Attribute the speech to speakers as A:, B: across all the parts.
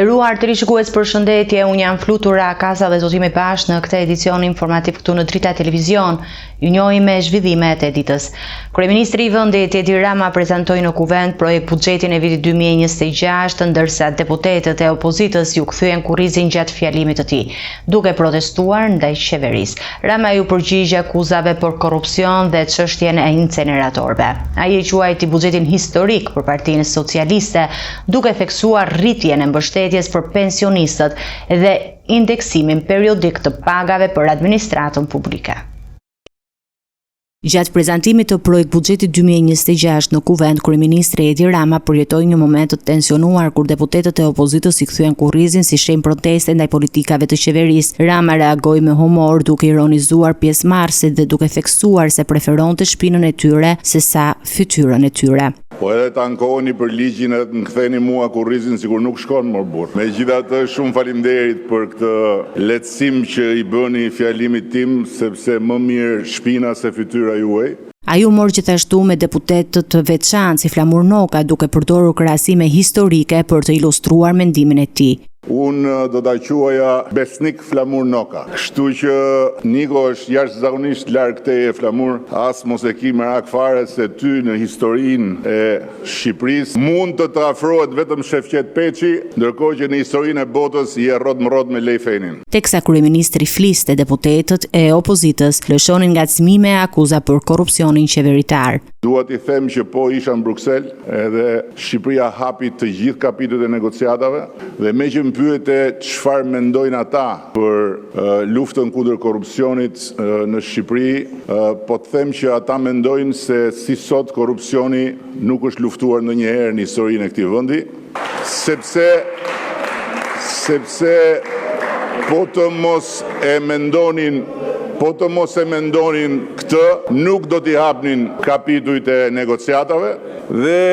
A: Nderuar të rishikues, përshëndetje, unë jam Flutura Kasa dhe zotimi bashkë në këtë edicion informativ këtu në Drita Televizion. Ju njohim me zhvillimet e ditës. Kryeministri i vendit Edi Rama prezantoi në kuvent projekt buxhetin e vitit 2026, ndërsa deputetët e opozitës ju kthyen kurrizin gjatë fjalimit të tij, duke protestuar ndaj qeverisë. Rama ju përgjigj akuzave për korrupsion dhe çështjen e inceneratorëve. Ai e quajti buxhetin historik për Partinë Socialiste, duke theksuar rritjen e mbështetjes për pensionistët dhe indeksimin periodik të pagave për administratën publike. Gjatë prezantimit të projekt buxhetit 2026 në kuvent, kryeministri Edi Rama përjetoi një moment të tensionuar kur deputetët e opozitës i kthyen kurrizin si shenjë proteste ndaj politikave të qeverisë. Rama reagoi me humor duke ironizuar pjesëmarrësit dhe duke theksuar se preferonte shpinën e tyre sesa fytyrën e tyre.
B: Po edhe të ankoheni për ligjin e të më ktheni mua kurrizin sikur nuk shkon më burr. Megjithatë, shumë faleminderit për këtë lehtësim që i bëni fjalimit tim, sepse më mirë shpina se fytyra juaj.
A: Ai u mor gjithashtu me deputetë të veçantë si Flamur Noka, duke përdorur krahasime historike për të ilustruar mendimin e tij.
B: Unë do ta quaja besnik Flamur Noka. Kështu që Niko është jashtëzakonisht larg teje Flamur, as mos e ki merak fare se ty në historinë e Shqipërisë mund të afrohet vetëm Shefqet Peçi, ndërkohë që në historinë e botës je rrot me Lejfenin.
A: Teksa kryeministri fliste, deputetët e opozitës lëshonin ngacmime e akuza për korrupsionin qeveritar.
B: Dua t'i them që po isha në Bruksel, edhe Shqipëria hapi të gjithë kapitujt e negociatave dhe me që pyete çfarë mendojnë ata për luftën kundër korrupsionit në Shqipëri, po të them që ata mendojnë se si sot korrupsioni nuk është luftuar ndonjëherë në historinë e këtij vendi, sepse po të mos e mendonin këtë, nuk do t'i hapnin kapitujt e negociatave dhe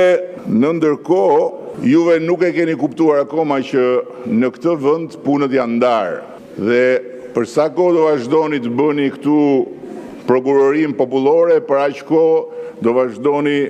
B: në ndërkohë juve nuk e keni kuptuar akoma që në këtë vend punët janë ndarë. Dhe për sa kohë do vazhdoni të bëni këtu prokurorim popullore, për aq kohë do vazhdoni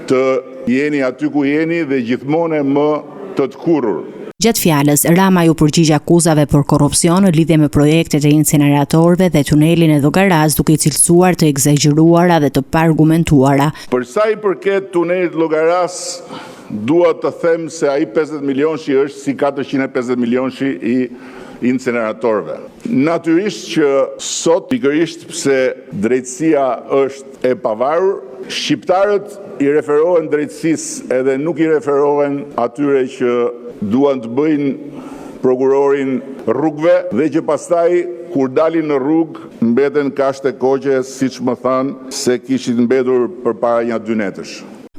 B: të jeni aty ku jeni dhe gjithmonë më të kurrur.
A: Gjatë fjalës, Rama ju përgjigj akuzave për korrupsion në lidhje me projektet e inceneratorëve dhe tunelin e Llogaras, duke i cilësuar të egzageruara dhe të paargumentuara.
B: Për sa i përket tunelit Llogaras, dua të them se ai 50 milionshi është si 450 milionshi i inceneratorëve. Natyrisht që sot, pikërisht pse drejtësia është e pavarur, shqiptarët i referohen drejtësisë edhe nuk i referohen atyre që duan të bëjnë prokurorin rrugëve dhe që pastaj kur dalin në rrugë mbeten kashte koqe, siç më thanë se kishin mbetur përpara një 2 netësh.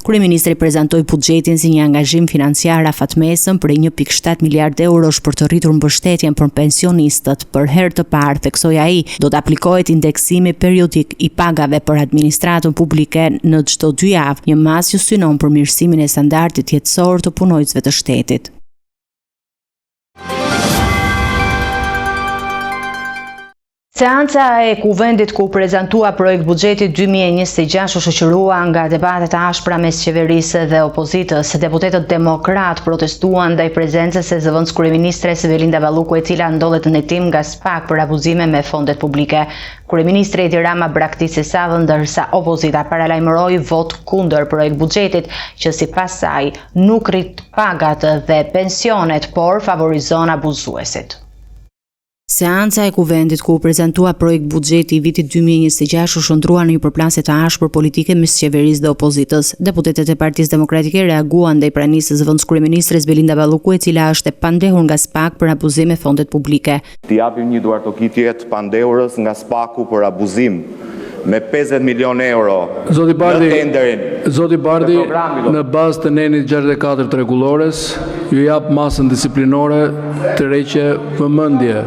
A: Kryeministri prezantoi buxhetin si një angazhim financiar afatmesëm për 1.7 miliard eurosh për të rritur mbështetjen për pensionistët. Për herë të parë, theksoi ai, do të aplikohet indeksimi periodik i pagave për administratën publike në çdo 2 javë, një masë që synon përmirësimin e standardit jetësor të punojësve të shtetit. Seanca e kuvendit ku prezantua projekt buxhetit 2026 u shoqërua nga debatet ashpra mes qeverisë dhe opozitës. Deputetët demokrat protestuan ndaj prezencës së zëvendës kryeministres Belinda Balluku, e cila ndodhet në hetim nga SPAK për abuzime me fondet publike. Kryeministri Edi Rama braktisë savën, ndërsa opozita paralajmëroi vot kundër projekt buxhetit që sipas saj nuk rrit pagat dhe pensionet, por favorizon abuzuesit. Seanca e kuvendit ku u prezantua projekt buxheti i vitit 2026 u shndrua në një përplasje të ashpër politike mes qeverisë dhe opozitës. Deputetët e Partisë Demokratike reaguan ndaj pranisë së zëvendës kryeministres Belinda Balluku, e cila është e pandehur nga SPAK për abuzim me fondet publike.
C: T'i japim një duartokitje të pandehurës nga SPAK-u për abuzim me 50 milion euro në tenderin.
D: Zoti Bardi, në bazë të nenit 64 të rregullores, ju jap masën disiplinore të reqe vëmendje.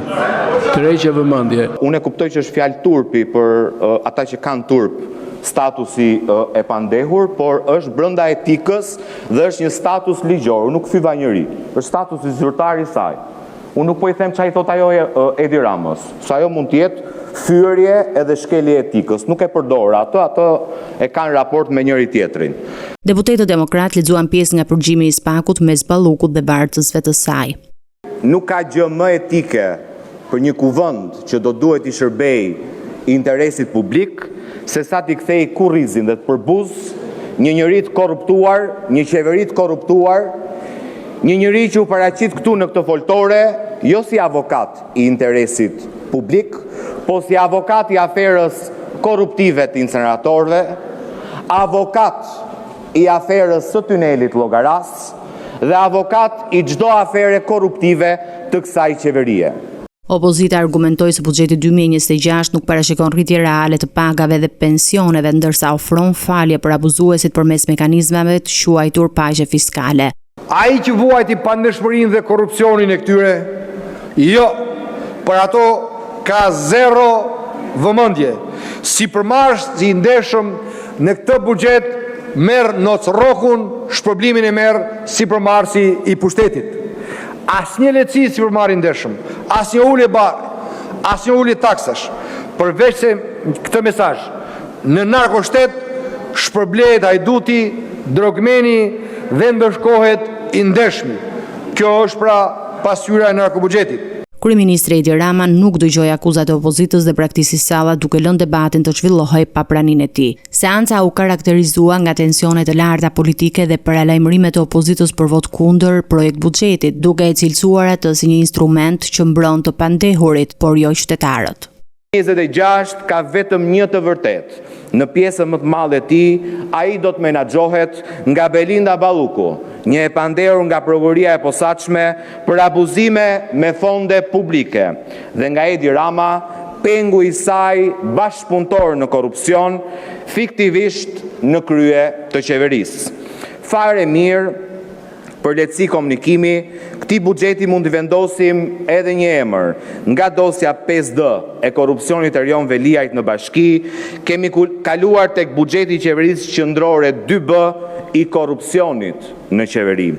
C: Unë e kuptoj që është fjalë turpi për ata që kanë turp, statusi e pandehur, por është brenda etikës dhe është një status ligjor, nuk fyva njëri, është statusi zyrtar i saj. Unë nuk po i them çfarë i thot ajo Edi Ramës, sa ajo mund të jetë fyerje edhe shkelje etikës, nuk e përdor ato e kanë raport me njëri tjetrin.
A: Deputetët demokrat lexuan pjesë nga përgjimi i SPAK-ut mes Ballukut dhe bartësve të saj.
C: nuk ka gjë më etike për një kuvend që do duhet i shërbej interesit publik, se sa t'i kthej kurrizin dhe të përbuz një njeri të korruptuar, një qeveri të korruptuar, një njeri që u paraqit këtu në këtë foltore, jo si avokat i interesit publik, po si avokat i aferës korruptive të inceneratorëve, avokat i aferës së tunelit Llogaras dhe avokat i çdo afere korruptive të kësaj qeverie.
A: Opozita argumentoi se buxheti 2026 nuk parashikon rritje reale të pagave dhe pensioneve, ndërsa ofron falje për abuzuesit përmes mekanizmave të quajtur paqe fiskale.
E: Ai që vuajti pandëshmërinë dhe korrupsionin e këtyre, jo, për ato ka zero vëmendje. Si përmarrës i ndeshëm në këtë buxhet merr nocrrokun, shpërblimin e merr si përmarrësi i pushtetit. Asnjë lehtësi si përmarrje ndeshëm, asnjë ulje barë, asnjë ulje taksash, përveç se këtë mesazh. Në narkoshtet shpërblehet hajduti, drogmeni dhe ndëshkohet i ndeshmi. Kjo është pra pasqyra e narkobuxhetit.
A: Kryeministri Edi Rama nuk dëgjoi akuzat e opozitës dhe praktisi salla duke lënë debatin të zhvillohej pa praninë e tij. Seanca u karakterizua nga tensione të larta politike dhe paralajmërimet e opozitës për vot kundër projekt buxhetit, duke e cilësuar atë si një instrument që mbron të pandehurit, por jo qytetarët.
C: 26 ka vetëm një të vërtet. Në pjesën më të madhe e tij, ai do të menaxhohet nga Belinda Balluku, një e pandehur nga prokuroria e posaçme për abuzime me fonde publike, dhe nga Edi Rama, pengu i saj bashkëpunëtor në korrupsion, fiktivisht në krye të qeverisë. Fare mirë, për lehtësi komunikimi, këtij buxheti mund të vendosim edhe një emër. Nga dosja 5D e korrupsionit të Erion Veliajt në bashki, kemi kaluar tek buxheti i qeverisë qendrore 2B i korrupsionit në qeveri.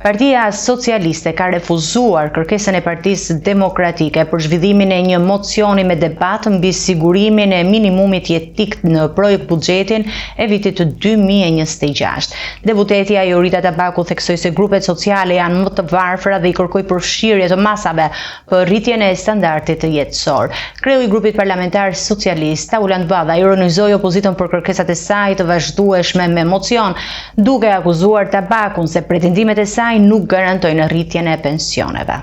A: Partia Socialiste ka refuzuar kërkesën e Partisë Demokratike për zhvillimin e një mocioni me debat mbi sigurimin e minimumit jetik në projekt buxhetin e vitit të 2026. Deputeti Ajorita Tabaku theksoi se grupet sociale janë më të varfëra dhe i kërkoi përfshirje të masave për rritjen e standardit të jetësor. Kreu i grupit parlamentar socialist, Auland Badha, ironizoi opozitën për kërkesat e saj të vazhdueshme me mocion, duke akuzuar Tabakun se pretendimet e saj nuk garantojnë rritjen e pensioneve.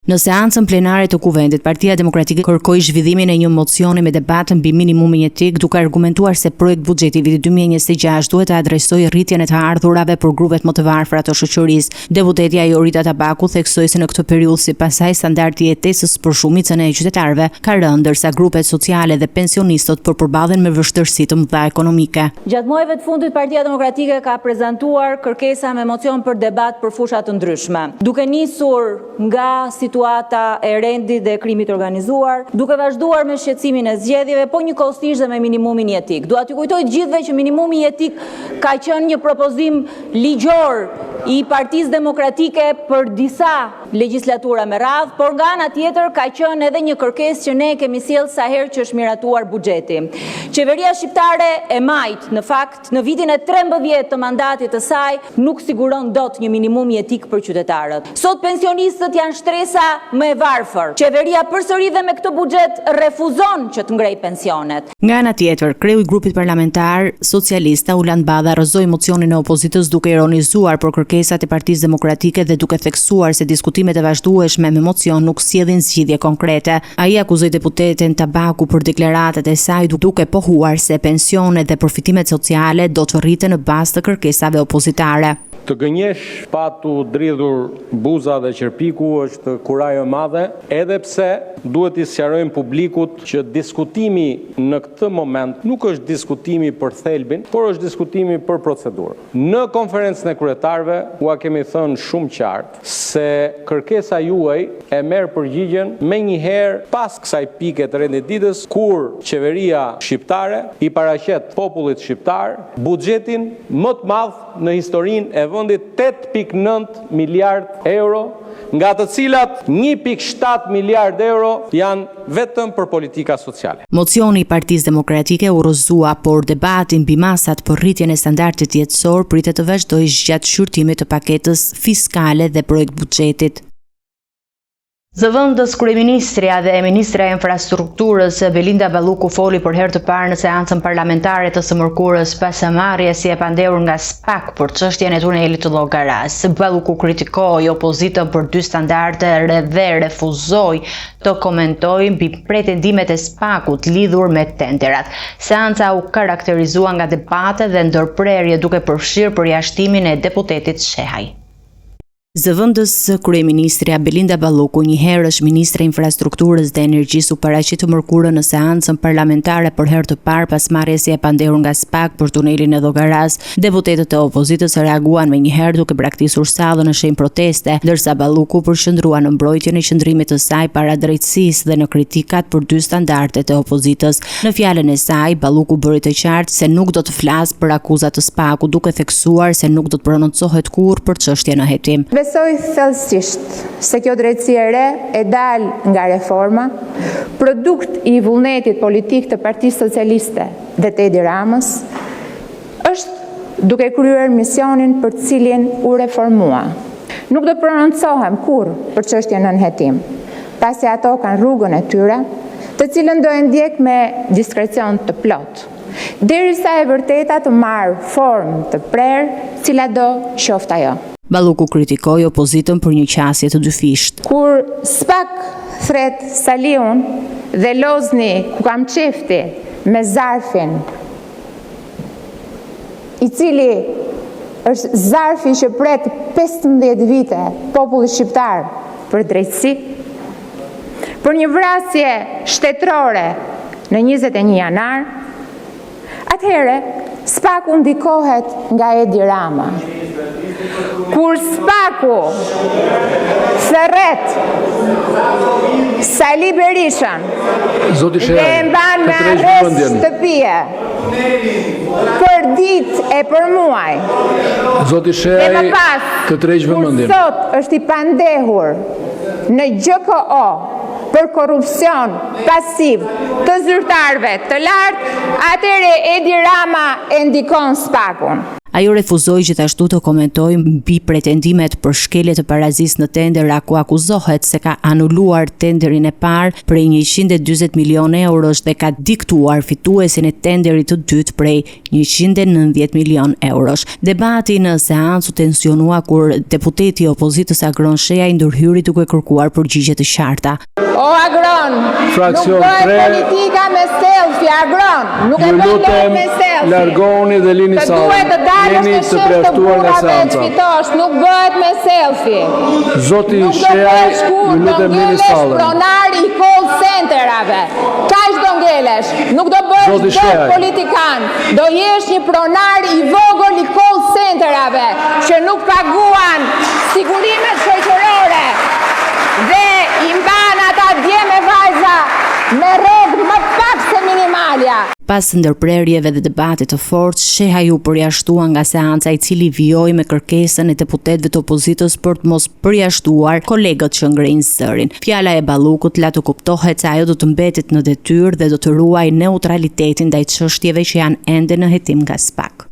A: Në seancën plenare të Kuvendit, Partia Demokratike kërkoi zhvillimin e një mocioni me debat mbi minimumin jetik, duke argumentuar se projekt buxheti vitit 2026 duhet të adresojë rritjen e të ardhurave për grupet më të varfëra të shoqërisë. Deputeti Ajorita Tabaku theksoi se në këtë periudhë sipas saj standardi i jetesës për shumicën e qytetarëve ka rënë, ndërsa grupet sociale dhe pensionistët përballën me vështirësi të mëdha ekonomike.
F: Gjatë muajve të fundit, Partia Demokratike ka prezantuar kërkesa me mocion për debat për fusha të ndryshme, duke nisur nga situata e rendit dhe krimit organizuar, duke vazhduar me shqetësimin e zgjedhjeve, po njëkohësisht dhe me minimumin jetik. Dua t'ju kujtoj të gjithëve që minimumi jetik ka qenë një propozim ligjor i Partisë Demokratike për disa legjislatura me radhë, por nga ana tjetër ka qenë edhe një kërkesë që ne kemi sjellë sa herë që është miratuar buxheti. Qeveria shqiptare e majt, në fakt, në vitin e 13 të mandatit të saj, nuk siguron dot një minimum jetik për qytetarët. Sot pensionistët janë shtresa më e varfër. Qeveria përsëri dhe me këtë buxhet refuzon që të ngrej pensionet.
A: Nga ana tjetër, kreu i grupit parlamentar socialist Auland Badha rrëzoi mocionin e opozitës duke ironizuar për kërkesat e Partisë Demokratike dhe duke theksuar se diskutimet e vazhdueshme me mocion nuk sjellin zgjidhje konkrete. Ai akuzoi deputeten Tabaku për deklaratat e saj duke pohuar se pensionet dhe përfitimet sociale do të rriten në bazë të kërkesave opozitare.
G: Të gënjesh pa tu dridhur buza dhe qerpiku është kurajo e madhe, edhe pse duhet t'i sqarojmë publikut që diskutimi në këtë moment nuk është diskutimi për thelbin, por është diskutimi për procedurë. Në konferencën e kryetarëve ua kemi thënë shumë qartë se kërkesa juaj e merr përgjigjen menjëherë pas kësaj pike të rendit ditës, kur qeveria shqiptare i paraqet popullit shqiptar buxhetin më të madh në historinë e vendit, 8.9 miliard euro nga të cilat 1.7 miliard euro janë vetëm për politika sociale.
A: Mocioni i Partisë Demokratike u rrëzua, por debati mbi masat për rritjen e standardit jetësor pritet të vazhdojë gjatë shqyrtimit të paketës fiskale dhe projekt buxhetit. Zëvendës kryeministrja dhe ministra e infrastrukturës Belinda Balluku foli për herë të parë në seancën parlamentare të së mërkurës pas marrjes si e pandehur nga SPAK për çështjen e tunelit të Llogaras. Balluku kritikoi opozitën për dy standarde dhe refuzoi të komentojë mbi pretendimet e SPAK-ut lidhur me tenderat. Seanca u karakterizua nga debate dhe ndërprerje duke përfshirë përjashtimin e deputetit Shehaj. Zëvendës kryeministrja Belinda Balluku, njëherë është ministre infrastrukturës dhe energjisë, u paraqit të mërkurën në seancën parlamentare për herë të parë pas marrjes së pandehur nga SPAK për tunelin e Llogaras. Deputetët e opozitës reaguan menjëherë duke braktisur sallën në shenjë proteste, ndërsa Balluku përqendrua në mbrojtjen e qëndrimit të saj para drejtësisë dhe në kritikat për dy standardet e opozitës. Në fjalën e saj, Balluku bëri të qartë se nuk do të flasë për akuzat të SPAK-ut, duke theksuar se nuk do të prononcohet kurrë për çështjen në hetim.
H: Besoj thellësisht se kjo drejtësi e re e dal nga reforma, produkt i vullnetit politik të Partisë Socialiste dhe të Edi Ramës, është duke kryer misionin për të cilin u reformua. Nuk do prononcohem kurrë për çështjen në hetim, pasi ato kanë rrugën e tyre, të cilën do e ndjek me diskrecion të plot, derisa e vërteta të marrë formë të prerë, cila do qoftë ajo.
A: Balluku kritikoi opozitën për një qasje të dyfisht.
H: Kur SPAK thret Saliun dhe Lozni ku kam qefti me zarfin, i cili është zarfi që pret 15 vite populli shqiptar për drejtësi, për një vrasje shtetërore në 21 janar, atëhere SPAK-u ndikohet nga Edi Rama. Kur SPAK-u thret Sali Berishën dhe e mban me arrest shtëpie për ditë e për muaj, dhe më pas kur sot është i pandehur në GKO për korrupsion pasiv të zyrtarëve të lartë, atëre Edi Rama e ndikon SPAK-un.
A: Ajo refuzoi gjithashtu të komentojë mbi pretendimet për shkelje të parazisë në tendera, ku akuzohet se ka anuluar tenderin e parë prej 140 milionë eurosh dhe ka diktuar fituesin e tenderit të dytë prej 190 milionë eurosh. Debati në seancë u tensionua kur deputeti i opozitës Agron Shehaj ndërhyri duke kërkuar përgjigje të qarta.
H: O Agron, nuk bëhet politika me selfie, Agron, nuk e bëhet me selfie.
D: Largoni dhe lini sallën. Jeni të preaftuar nga seanca.
H: Nuk bëhet me selfie.
D: Zoti Shehaj, ju lutem lini sallën.
H: Pronar i call centerave. Kaq do ngelesh. Nuk do bësh dot politikan. Do jesh një pronar i vogël i call centerave që nuk paguan sigurimet shoqërore dhe i mban ata dje me vajza me rrogë më pak se minimalja.
A: Pas ndërprerjeve dhe debatit të fortë, Shehaj u përjashtua nga seanca, i cili vijoi me kërkesën e deputetëve të opozitës për të mos përjashtuar kolegët që ngrejnë zërin. Fjala e Ballukut la të kuptohet se ajo do të mbetet në detyrë dhe do të ruajë neutralitetin ndaj çështjeve që janë ende në hetim nga SPAK.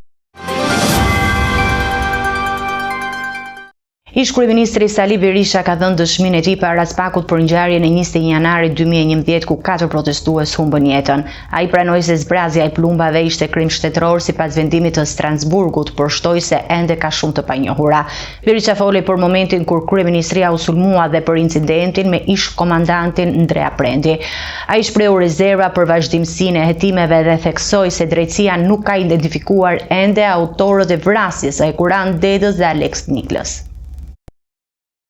A: Ish-kryeministri Sali Berisha ka dhënë dëshminë e tij para SPAK-ut për ngjarjen e 21 janarit 2011 ku 4 protestues humbën jetën. Ai pranoi se zbrazja e plumbave ishte krim shtetëror sipas vendimit të Strasburgut, por shtoi se ende ka shumë të panjohura. Berisha foli për momentin kur kryeministria u sulmua dhe për incidentin me ish-komandantin Ndrea Prendi. Ai shprehu rezerva për vazhdimsinë e hetimeve dhe theksoi se drejtësia nuk ka identifikuar ende autorët e vrasjes së Kuran Dedës dhe Alex Niklës.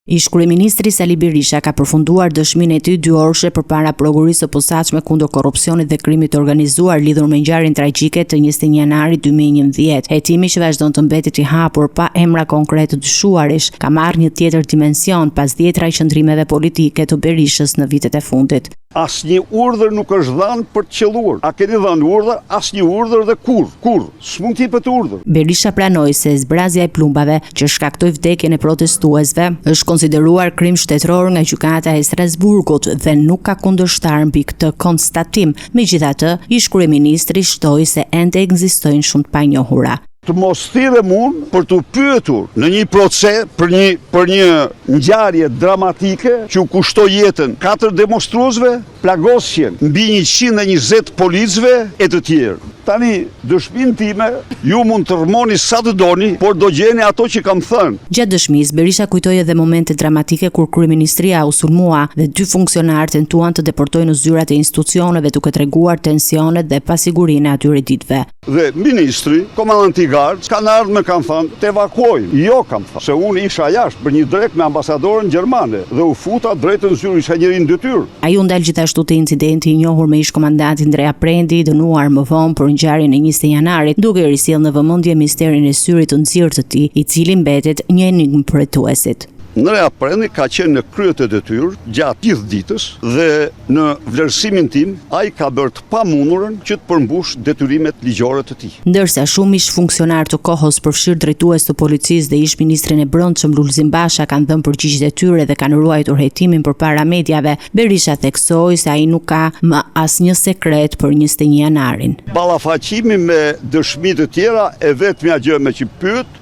A: Ish-kryeministri Sali Berisha ka përfunduar dëshminë e tij 2 orëshe përpara prokurisë së posaçme kundër korrupsionit dhe krimit të organizuar lidhur me ngjarjen tragjike të 21 janarit 2011. Hetimi që vazhdon të mbetet i hapur pa emra konkret të dyshuarish ka marrë një tjetër dimension pas 10 qëndrimeve politike të Berishës në vitet e fundit.
I: Asnjë urdhër nuk është dhënë për të qelluar. A keni dhënë urdhër? Asnjë urdhër dhe kur. S'mund të jepet urdhër.
A: Berisha pranoi se zbrazja e plumbave që shkaktoi vdekjen e protestuesve është konsideruar krim shtetëror nga gjykata e Strasburgut dhe nuk ka kundërshtar mbi këtë konstatim. Megjithatë, ish kryeministri shtoi se ende ekzistojnë shumë të panjohura.
I: Të mos thirrem unë për të pyetur në një proces për një ngjarje dramatike që u kushtoi jetën 4 demonstruesve, plagosjen mbi 120 policëve e të tjerë. Tani, dëshminë time, ju mund të rrmoni sa të doni, por do gjeni ato që kam thënë.
A: Gjatë dëshmisë, Berisha kujtoi edhe momente dramatike kur kryeministria u sulmua dhe 2 funksionarë tentuan të deportojnë në zyrat e institucioneve duke treguar tensionet dhe pasigurinë e atyre ditëve.
I: Dhe ministri, komandanti i gardës, kanë ardhur me kanë thënë të evakuojnë. Jo, kam thënë, se unë isha jashtë për një drek me ambasadorën gjermane dhe u futa drejt në zyrë, isha njëri në detyrë.
A: Ai u ndal gjithashtu te incidenti i njohur me ish komandantin Andrea Prendi, dënuar më vonë për ngjarjen e 20 janarit, duke risjellë në vëmendje misterin e syrit të nxirr të tij, i cili mbetet një enigmë për hetuesit.
I: Andrea Prendi ka qenë në krye të detyrë gjatë gjithë ditës dhe në vlerësimin tim ai ka bërë të pamundurën që të përmbush detyrimet ligjore të tij.
A: Ndërsa shumë ish funksionar të kohës përfshirë drejtues të policisë dhe ish ministrin e brendshëm Lulzim Basha kanë dhënë përgjigjet e tyre dhe kanë ruajtur hetimin përpara mediave, Berisha theksoi se ai nuk ka më asnjë sekret për 21 janarin.
I: Ballafaqimi me dëshmi të tjera e vetmja gjë me që pyet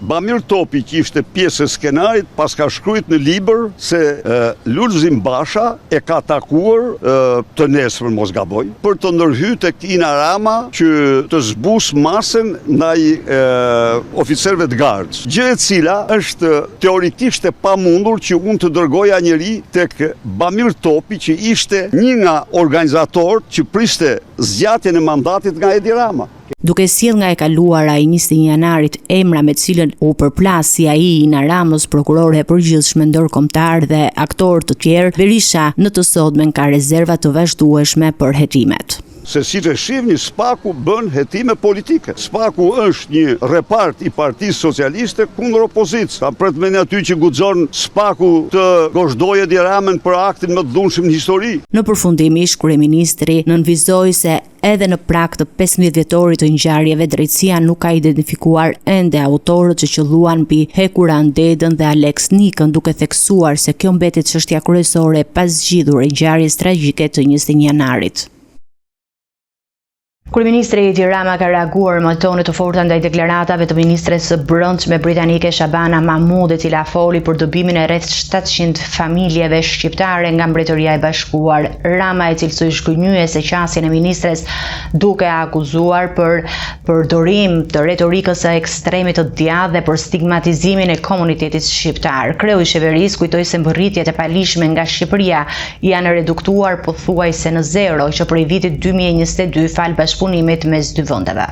I: Bamir Topi, që ishte pjesë e skenarit, pas ka shkruajt në libër se Lulzim Basha e ka takuar të nesër mos gaboj për të ndërhyrë tek Ina Rama që të zbus masën ndaj oficerëve të gardës. Gjë e cila është teorikisht e pamundur që unë të dërgoja njëri tek Bamir Topi, që ishte një nga organizatorët që priste zgjatjen e mandatit nga Edi Rama.
A: Duke sjell nga e kaluara i 21 janarit emra me të cilën u përplas si ai Ina Ramës, prokurore e përgjithshme ndërkombëtar dhe aktorë të tjerë, Berisha në të sotmen ka rezerva të vazhdueshme për hetimet.
I: Se si të shihni, SPAK-u bën hetime politike. SPAK-u është një repart i Partisë Socialiste kundër opozicës. Ka pret me aty që guxon SPAK-u të gozhdojë Edi Ramën për aktin më të dhunshëm në histori.
A: Në përfundim, ish kryeministri nënvizoi se edhe në prag të 15 vjetorit të ngjarjeve, drejtësia nuk ka identifikuar ende autorët që qelluan mbi Hekuran Dedën dhe Alex Nikën, duke theksuar se kjo mbetet çështja kryesore pas zgjidhur e ngjarjes tragjike të 21 janarit. Kryeministri Edi Rama ka reaguar me tone të forta ndaj deklaratave të ministres së brendshme britanike Shabana Mahmood, e cila foli për dobimin e rreth 700 familjeve shqiptare nga Mbretëria e Bashkuar. Rama e cilësoi shkënjyese qasjen e ministres, duke akuzuar për përdorim të retorikës së ekstremit të djathtë dhe për stigmatizimin e komunitetit shqiptar. Kreu i qeverisë kujtoi se mbërritjet e palishme nga Shqipëria janë reduktuar pothuajse në zero, që prej vitit 2022 fal punimit mes 2 vendeve.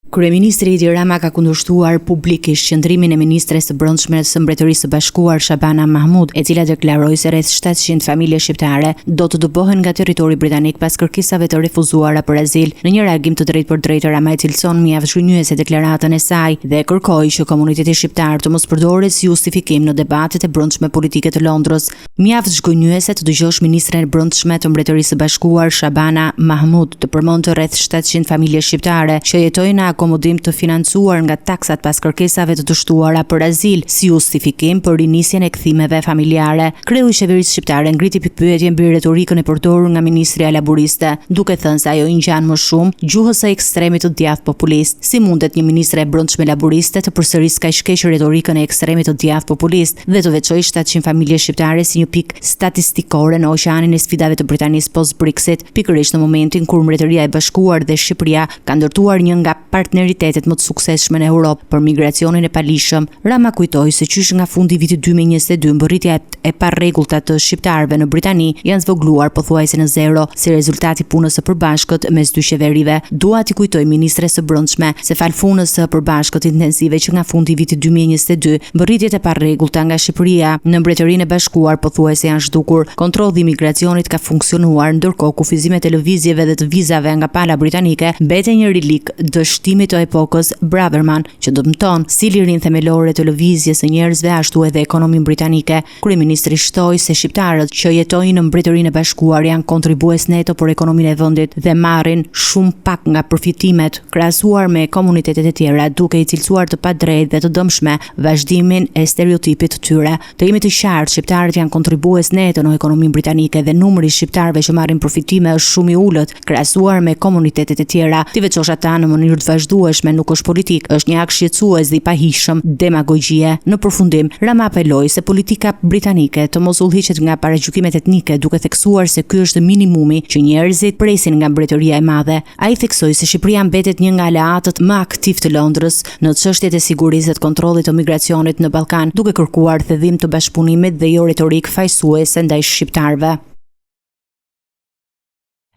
A: Kryeministri Edi Rama ka kundërshtuar publikisht qëndrimin e ministres së brendshme së Mbretërisë së Bashkuar Shabana Mahmood, e cila deklaroi se rreth 700 familje shqiptare do të dobohen nga territori britanik pas kërkesave të refuzuara për azil. Në një reagim të drejtë për drejtë, Rama e cilëson mjaft zhgënjyese deklaratën e saj dhe kërkoi që komuniteti shqiptar të mos përdoret si justifikim në debatet e brendshme politike të Londrës. Mjaft zhgënjyese të dëgjosh ministren e brendshme të Mbretërisë së Bashkuar Shabana Mahmood të përmendë rreth 700 familje shqiptare që jetojnë akomodim të financuar nga taksat pas kërkesave të dështuara për azil, si justifikim për rinisjen e kthimeve familjare. Kreu i qeverisë shqiptare ngriti pikpyetje mbi retorikën e përdorur nga Ministria Laboriste, duke thënë se ajo i ngjan më shumë gjuhës së ekstremit të djathtë populist. Si mundet një ministre e brendshme laboriste të përsërisë kaq shkeq retorikën e ekstremit të djathtë populist dhe të veçojë 700 familje shqiptare si një pikë statistikore në oqeanin e sfidave të Britanisë post-Brexit, pikërisht në momentin kur Mbretëria e Bashkuar dhe Shqipëria kanë ndërtuar një nga partneritetet më të suksesshme në Europë për migracionin e palishëm. Rama kujtoi se qysh nga fundi i vitit 2022 mbërritja e parregullta të shqiptarëve në Britani janë zvogluar pothuajse në zero si rezultati punës së përbashkët mes 2 qeverive. Dua t'i kujtoj ministres së brendshme se fal punës së përbashkët intensive që nga fundi i vitit 2022 mbërritjet e parregullta nga Shqipëria në Mbretërinë e Bashkuar pothuajse janë zhdukur. Kontrolli i migracionit ka funksionuar, ndërkohë kufizimet e lëvizjeve dhe të vizave nga pala britanike mbeten një rilik dështim studimit të epokës Braverman, që dëmton si lirinë themelore të lëvizjes së njerëzve ashtu edhe ekonominë britanike. Kryeministri shtoi se shqiptarët që jetojnë në Mbretërinë e Bashkuar janë kontribues neto për ekonominë e vendit dhe marrin shumë pak nga përfitimet krahasuar me komunitetet e tjera, duke i cilësuar të padrejtë dhe të dëmshme vazhdimin e stereotipit të tyre. Të jemi të qartë, shqiptarët janë kontribues neto në ekonominë britanike dhe numri i shqiptarëve që marrin përfitime është shumë i ulët krahasuar me komunitetet e tjera. Ti veçosh ata në mënyrë të vazhdueshme, nuk është politik, është një akt shqetësues dhe i pahishëm, demagogjie. Në përfundim, Rama apeloi se politika britanike të mos udhëhiqet nga paragjykimet etnike, duke theksuar se ky është minimumi që njerëzit presin nga Mbretëria e Madhe. Ai theksoi se Shqipëria mbetet një nga aleatët më aktiv të Londrës në çështjet e sigurisë dhe të kontrollit të migracionit në Ballkan, duke kërkuar thedhim të bashkëpunimit dhe jo retorik fajsuese ndaj shqiptarëve.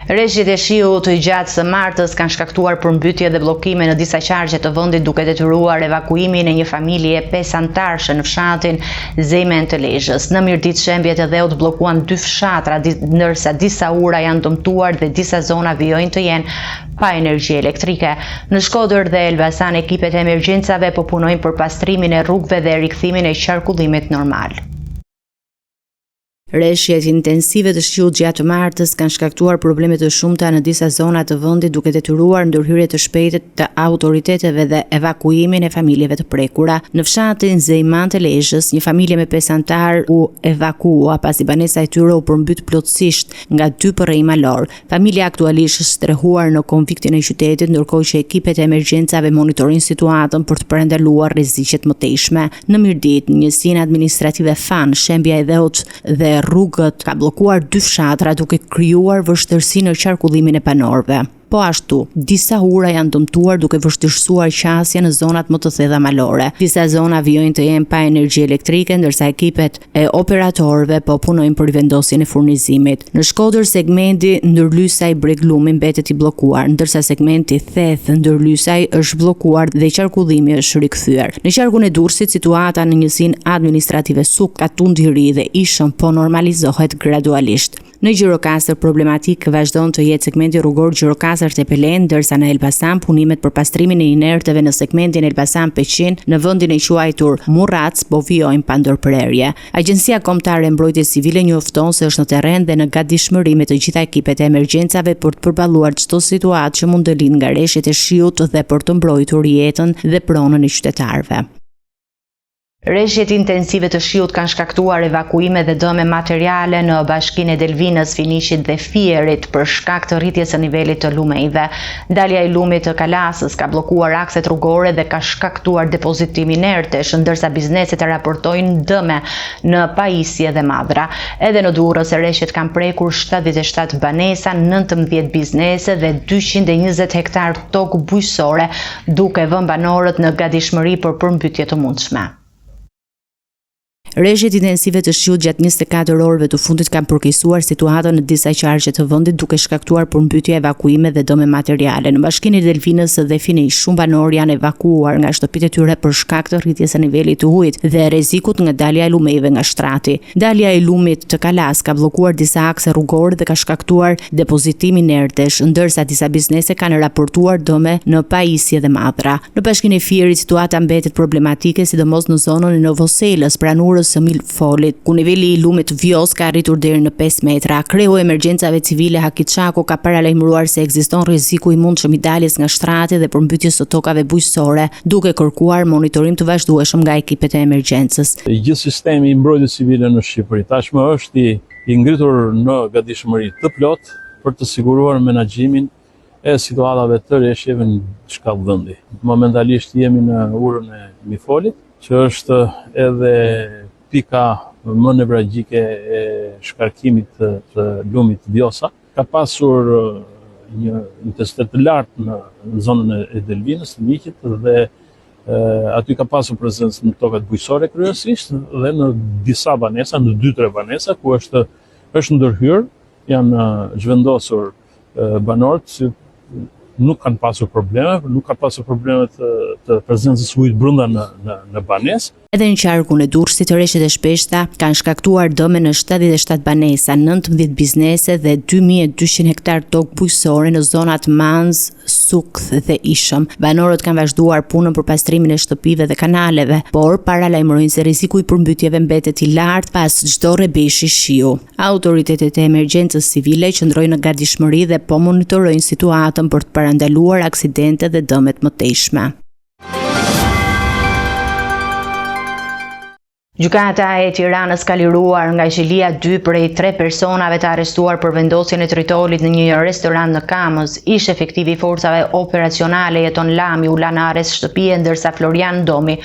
A: Rreshtit e shiut të gjatë së martës kanë shkaktuar përmbytje dhe bllokime në disa qarqe të vendit, duke detyruar evakuimin e një familje 5 anëtarësh në fshatin Zemen të Lezhës. Në Mirdit shembjet e dheut bllokuan 2 fshatra, ndërsa disa ura janë dëmtuar dhe disa zona vijojnë të jenë pa energji elektrike. Në Shkodër dhe Elbasan, ekipet e emergjencave po punojnë për pastrimin e rrugëve dhe rikthimin e qarkullimit normal. Rreshjet intensive të shiut gjatë martës kanë shkaktuar probleme të shumta në disa zona të vendit, duke detyruar ndërhyrje të shpejtë të autoriteteve dhe evakuimin e familjeve të prekura. Në fshatin Zeman të Lezhës, një familje me 5 anëtar u evakua pasi banesa e tyre u përmbyt plotësisht nga 2 përrej malor. Familja aktualisht është strehuar në konfliktin e qytetit, ndërkohë që ekipet e emergjencave monitorojnë situatën për të parandaluar rreziqet më tejshme. Në Mirdit, njësinë administrative Fan, shembja e dheut dhe rrugët ka bllokuar 2 fshatra, duke krijuar vështirësi në qarkullimin e banorëve. Po ashtu, disa ura janë dëmtuar, duke vështirësuar qasje në zonat më të thella malore. Disa zona vijojnë të jenë pa energji elektrike, ndërsa ekipet e operatorëve po punojnë për vendosjen e furnizimit. Në Shkodër, segmenti Ndërlysaj Breglumi mbetet i bllokuar, ndërsa segmenti Theth Ndërlysaj është bllokuar dhe qarkullimi është rikthyer. Në qarkun e Durrësit, situata në njësinë administrative Suk, Katundiri dhe Ishëm po normalizohet gradualisht. Në Gjirokastër problematik vazhdon të jetë segmenti rrugor Gjirokastër Tepelen, ndërsa në Elbasan punimet për pastrimin e inerteve në segmentin Elbasan Peqin në vendin e quajtur Murrac po vijojnë pa ndërprerje. Agjencia Kombëtare e Mbrojtjes Civile njofton se është në terren dhe në gatishmëri me të gjitha ekipet e emergjencave për të përballuar çdo situatë që mund të lind nga rreshtet e shiut dhe për të mbrojtur jetën dhe pronën e qytetarëve. Rreshjet intensive të shiut kanë shkaktuar evakuime dhe dëme materiale në bashkinë e Delvinës, Finishit dhe Fierit për shkak të rritjes së nivelit të lumejve. Dalja e lumit të Kalasës ka bllokuar akset rrugore dhe ka shkaktuar depozitim inertesh, ndërsa bizneset raportojnë dëme në pajisje dhe madhra. Edhe në Durrës, rreshtet kanë prekur 77 banesa, 19 biznese dhe 220 hektar tokë bujqësore, duke vënë banorët në gatishmëri për përmbytje të mundshme. Rreshjet intensive të shiut gjatë 24 orëve të fundit kanë përkeqësuar situatën në disa qarqe të vendit, duke shkaktuar përmbytje, evakuime dhe dëme materiale. Në bashkinë e Delvinës dhe Finish, shumë banorë janë evakuuar nga shtëpitë e tyre për shkak të rritjes së nivelit të ujit dhe rrezikut nga dalja e lumejve nga shtrati. Dalja e lumit të Kalas ka bllokuar disa akse rrugore dhe ka shkaktuar depozitim inertesh, ndërsa disa biznese kanë raportuar dëme në pajisje dhe madhra. Në bashkinë e Fierit situata mbetet problematike, sidomos në zonën e Novoselës, pranuar së Milfolit, ku niveli i lumit Vjos ka arritur deri në 5 metra. Kreu i emergjencave civile Hakit Çaku ka paralajmëruar se ekziston rreziku i mundshëm i daljes nga shtrati dhe përmbytjes së tokave bujqësore, duke kërkuar monitorim të vazhdueshëm nga ekipet e emergjencës.
J: Gjithë sistemi i mbrojtjes civile në Shqipëri tashmë është i ngritur në gatishmëri të plot për të siguruar menaxhimin e situatave të rreshjeve në shkallë vendi. Momentalisht jemi në urën e Mifolit, që është edhe pika më nevralgjike e shkarkimit të lumit Vjosa. Ka pasur një intensitet të lartë në zonën e Delvinës, të Miqit, dhe aty ka pasur prezencë në tokat bujqësore kryesisht dhe në disa banesa, në 2-3 banesa ku është ndërhyrë, janë zhvendosur banorët, nuk kanë pasur probleme, nuk ka pasur probleme të prezencës ujit brenda në banesë.
A: Edhe në qarkun e Durrësit, rreshtet e shpeshta kanë shkaktuar dëme në 77 banesa, 19 biznese dhe 2200 hektar tokë bujqësore në zonat Manz, sukth dhe ishëm. Banorët kanë vazhduar punën për pastrimin e shtëpive dhe kanaleve, por paralajmërojnë se rreziku i përmbytjeve mbetet i lartë pas çdo rrebeshi shiu. Autoritetet e emergjencës civile qëndrojnë në gatishmëri dhe po monitorojnë situatën për të parandaluar aksidente dhe dëmet më tejshme. Gjykata e Tiranës ka liruar nga qelia 2 prej 3 personave të arrestuar për vendosjen e tritolit në një restorant në Kamës. Ish efektivi i forcave operacionale Jeton Lami u la në arrest shtëpie, ndërsa Florian Domi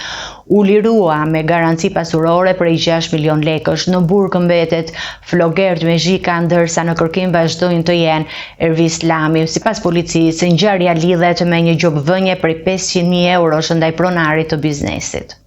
A: u lirua me garanci pasurore prej 6 milion lekësh. Në burg mbetet Flogert Mezhika, ndërsa në kërkim vazhdojnë të jenë Ervis Lami. Sipas policisë, ngjarja lidhet me një gjobvënje prej 500.000 eurosh ndaj pronarit të biznesit.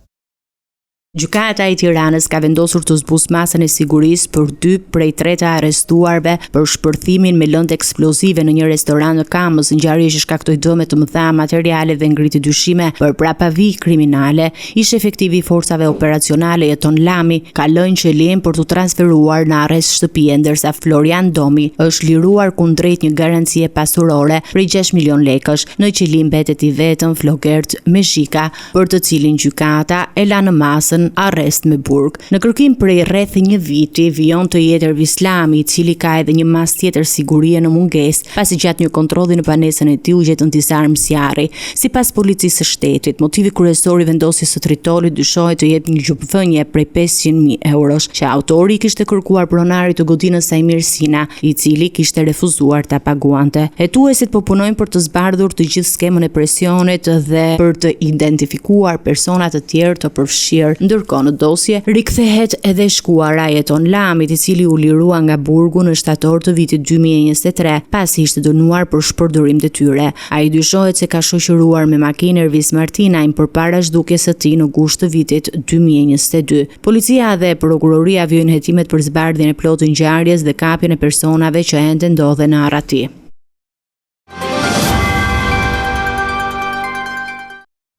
A: Gjykata e Tiranës ka vendosur të zbusë masën e sigurisë për 2 prej 3 të arrestuarve për shpërthimin me lëndë eksplozive në një restorant në Kamës, ngjarje që shkaktoi dëme të mëdha materiale dhe ngriti dyshime për prapavijë kriminale. Ish efektivi i forcave operacionale Jeton Lami ka lënë qelim për të transferuar në arrest shtëpie, ndërsa Florian Domi është liruar kundrejt një garancie pasurore prej 6 milion lekësh. Në qelim mbetet i vetëm Flogert Mezhika, për të cilin gjykata e la në masën arrest me burg. Në kërkim prej rreth një viti, vijon të jetë Ervis Lami, i cili ka edhe një mas tjetër sigurie në mungesë, pasi gjatë një kontrolli në banesën e tij u gjetën disarm zjarri. Sipas policisë së shtetit, motivi kryesor i vendosjes së tritolit dyshohet të jetë një gjupvënje prej 500.000 eurosh, që autori i kishte kërkuar pronarit të godinës Sajmir Sina, i cili kishte refuzuar ta paguante. Hetuesit po punojnë për të zbardhur të gjithë skemën e presionit dhe për të identifikuar persona të tjerë të përfshirë. Ndërkohë në dosje rikthehet edhe shkuara Jeton Lamit, i cili u lirua nga burgu në shtator të vitit 2023, pasi ishte dënuar për shpërdorim detyre. Ai dyshohet se ka shoqëruar me makinë Ervis Martinajn përpara zhdukjes së tij në gusht të vitit 2022. Policia dhe prokuroria vijnë hetimet për zbardhjen e plotë të ngjarjes dhe kapjen e personave që ende ndodhen në arrati.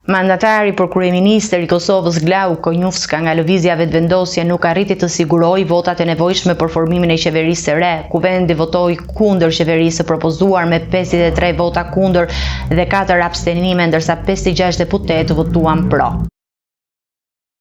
A: Mandatari për kryeministër i Kosovës Glauk Konjufska nga lëvizja vetëvendosje nuk arriti të sigurojë votat e nevojshme për formimin e qeverisë së re. Kuvendi votoi kundër qeverisë së propozuar me 53 vota kundër dhe 4 abstenime, ndërsa 56 deputet votuan pro.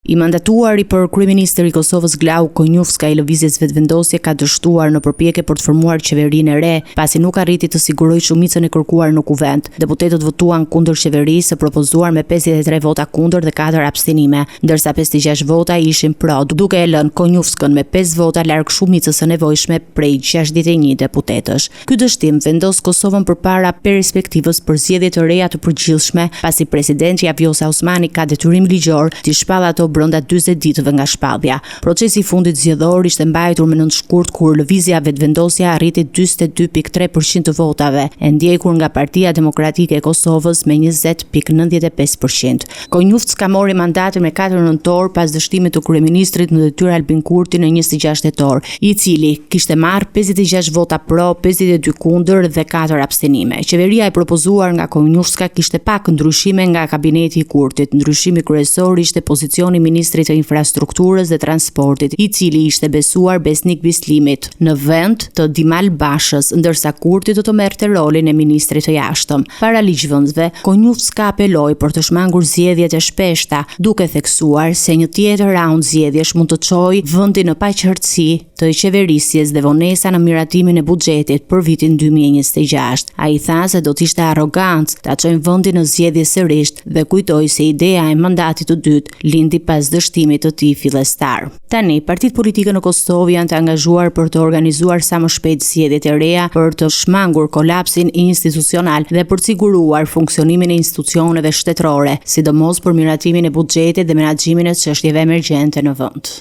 A: I mandatuari për kryeministër i Kosovës Glauk Konjufska i lëvizjes vetëvendosje ka dështuar në përpjekje për të formuar qeverinë e re, pasi nuk arriti të sigurojë shumicën e kërkuar në kuvend. Deputetët votuan kundër qeverisë së propozuar me 53 vota kundër dhe 4 abstenime, ndërsa 56 vota ishin pro, duke e lënë Konjufskën me 5 vota larg shumicës së nevojshme prej 61 deputetësh. Ky dështim vendos Kosovën përpara perspektivës për zgjedhje të reja të përgjithshme, pasi presidenti Vjosa Osmani ka detyrim ligjor të shpallë ato brenda 40 ditëve nga shpallja. Procesi i fundit zgjedhor ishte mbajtur me nëntë shkurt kur lëvizja vetëvendosja arriti 42.3% të votave, e ndjekur nga Partia Demokratike e Kosovës me 20.95%. Konjufska mori mandatin me 4 nëntor pas dështimit të kryeministrit në detyrë Albin Kurti në 26 tetor, i cili kishte marrë 56 vota pro, 52 kundër dhe 4 abstenime. Qeveria e propozuar nga Konjufska kishte pak ndryshime nga kabineti i Kurtit. Ndryshimi kryesor ishte pozicioni i ministrit të infrastrukturës dhe transportit, i cili ishte besuar Besnik Bislimit në vend të Dimal Bashës, ndërsa Kurti do të merrte rolin e ministrit të jashtëm. Para ligjvëndësve, Konjufska apeloi për të shmangur zgjedhjet e shpeshta, duke theksuar se një tjetër raund zgjedhjesh mund të çojë vendin në paqartësi të qeverisjes dhe vonesa në miratimin e buxhetit për vitin 2026. Ai tha se do të ishte arrogancë ta çojnë vendin në zgjedhje sërish dhe kujtoi se ideja e mandatit të dytë lindi pas dështimit të tij fillestar. Tani, partitë politike në Kosovë janë të angazhuar për të organizuar sa më shpejt zgjedhjet e reja për të shmangur kolapsin institucional dhe për të siguruar funksionimin e institucioneve shtetërore, sidomos për miratimin e buxhetit dhe menaxhimin e çështjeve emergjente në vend.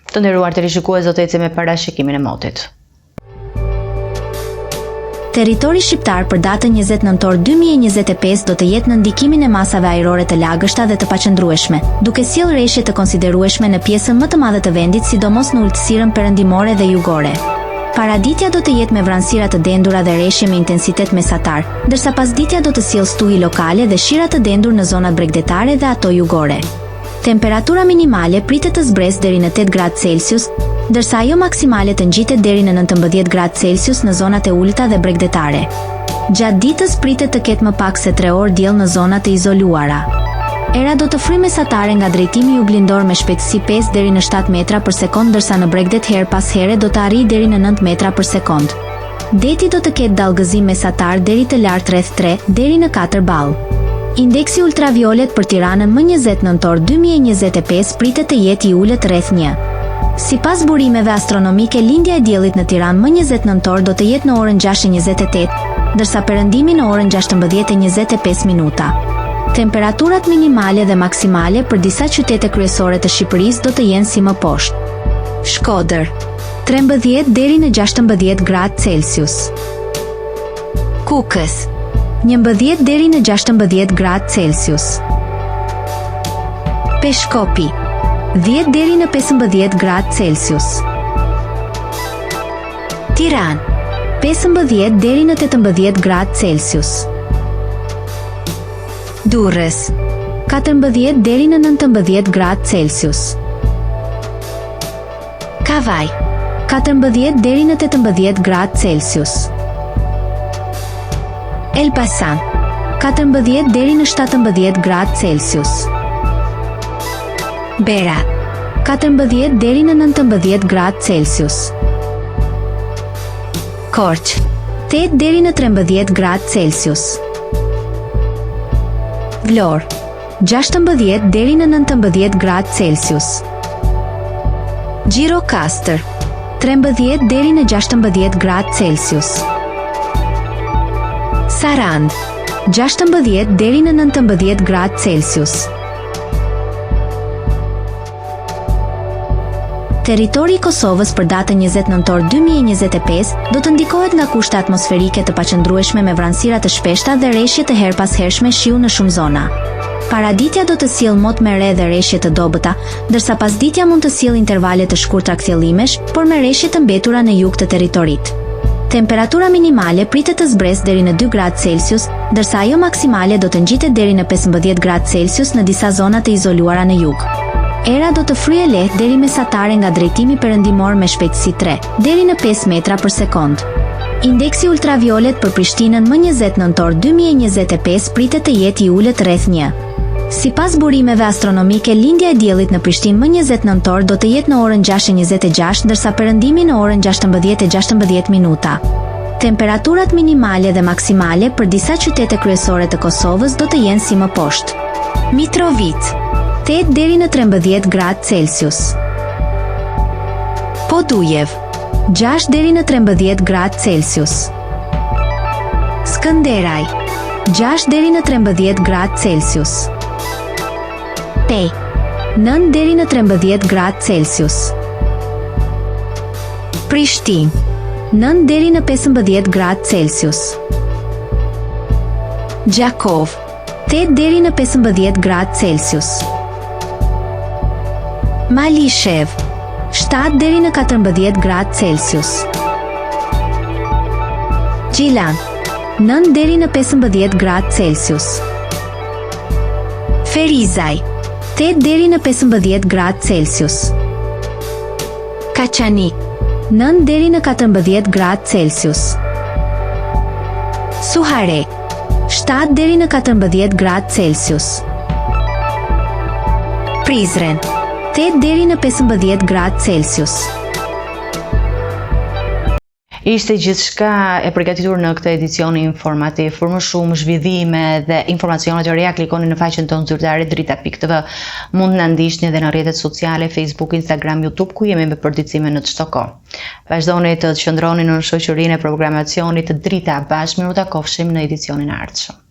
A: Të nderuar televizionistë, do të ecim me parashikimin e motit.
K: Territori shqiptar për datën 20 nëntor 2025 do të jetë në ndikimin e masave ajrore të lagështa dhe të paqëndrueshme, duke sjellë rreshje të konsiderueshme në pjesën më të madhe të vendit, sidomos në ulësirën perëndimore dhe jugore. Paraditja do të jetë me vranësira të dendura dhe rreshje me intensitet mesatar, ndërsa pasditja do të sjellë stuhi lokale dhe shira të dendur në zonat bregdetare dhe ato jugore. Temperatura minimale pritet të zbresë deri në 8 gradë Celsius, ndërsa ajo maksimale të ngjitet deri në 19 gradë Celsius në zonat e ulta dhe bregdetare. Gjatë ditës pritet të ketë më pak se 3 orë diell në zonat e izoluara. Era do të fryjë mesatare nga drejtimi juglindor me shpejtësi 5 deri në 7 metra për sekond, ndërsa në bregdet her pas here do të arrijë deri në 9 metra për sekond. Deti do të ketë dallgëzim mesatar deri të lartë rreth 3 deri në 4 ball. Indeksi ultraviolet për Tiranën më 20 nëntor 2025 pritet të jetë i ulët rreth 1. Sipas burimeve astronomike, lindja e diellit në Tiranë më 20 nëntor do të jetë në orën 6:28, ndërsa perëndimi në orën 16:25 minuta. Temperaturat minimale dhe maksimale për disa qytete kryesore të Shqipërisë do të jenë si më poshtë. Shkodër, 13 deri në 16 gradë Celsius. Kukës, 11 deri në 16 gradë Celsius. Peshkopi, 10 deri në 15 gradë Celsius. Tiranë, 15 deri në 18 gradë Celsius. Durrës, 14 deri në 19 gradë Celsius. Kavaj, 14 deri në 18 gradë Celsius. Elbasan, 14 deri në 17 gradë Celsius. Berat, 14 deri në 19 gradë Celsius. Korçë, 8 deri në 13 gradë Celsius. Vlorë, 16 deri në 19 gradë Celsius. Gjirokastër, 13 deri në 16 gradë Celsius. Sarand, 16 deri në 19 gradë Celsius. Territori i Kosovës për datën 20 nëntor 2025 do të ndikohet nga kushte atmosferike të paqëndrueshme me vranësira të shpeshta dhe rreshje të her pas hershme shiu në shumë zona. Paraditja do të sjellë mot me re dhe rreshje të dobëta, ndërsa pasditja mund të sjellë intervale të shkurtra kthjellimesh, por me rreshje të mbetura në jug të territorit. Temperatura minimale pritet të zbresë deri në 2 gradë Celsius, ndërsa ajo maksimale do të ngjitet deri në 15 gradë Celsius në disa zona të izoluara në jug. Era do të fryjë lehtë deri mesatare nga drejtimi perëndimor me shpejtësi 3 deri në 5 metra për sekond. Indeksi ultraviolet për Prishtinën më 20 nëntor 2025 pritet të jetë i ulët rreth 1. Sipas burimeve astronomike, lindja e diellit në Prishtinë më 20 nëntor do të jetë në orën 6:26, ndërsa perëndimi në orën 16:16 minuta. Temperaturat minimale dhe maksimale për disa qytete kryesore të Kosovës do të jenë si më poshtë. Mitrovica, 8 deri në 13 gradë Celsius. Podujev, 6 deri në 13 gradë Celsius. Skënderaj, 6 deri në 13 gradë Celsius. Pej, 9 deri në 13 gradë Celsius. Prishtinë, 9 deri në 15 gradë Celsius. Gjakov, 8 deri në 15 gradë Celsius. Malishev, 7 deri në 14 gradë Celsius. Gjilan, 9 deri në 15 gradë Celsius. Ferizaj, 8 deri në 15 gradë Celsius. Kaçanik, 9 deri në 14 gradë Celsius. Suharek, 7 deri në 14 gradë Celsius. Prizren, 8 deri në 15 gradë Celsius.
A: Ishte gjithçka e përgatitur në këtë edicion informativ. Për më shumë zhvillime dhe informacione të reja, klikoni në faqen tonë zyrtare drita.tv. Mund na ndiqni edhe në rrjetet sociale, Facebook, Instagram, YouTube, ku jemi me përditësime në çdo kohë. Vazhdoni të qëndroni në shoqërinë e programacionit të Drita. Bashkë miru takofshim në edicionin e ardhshëm.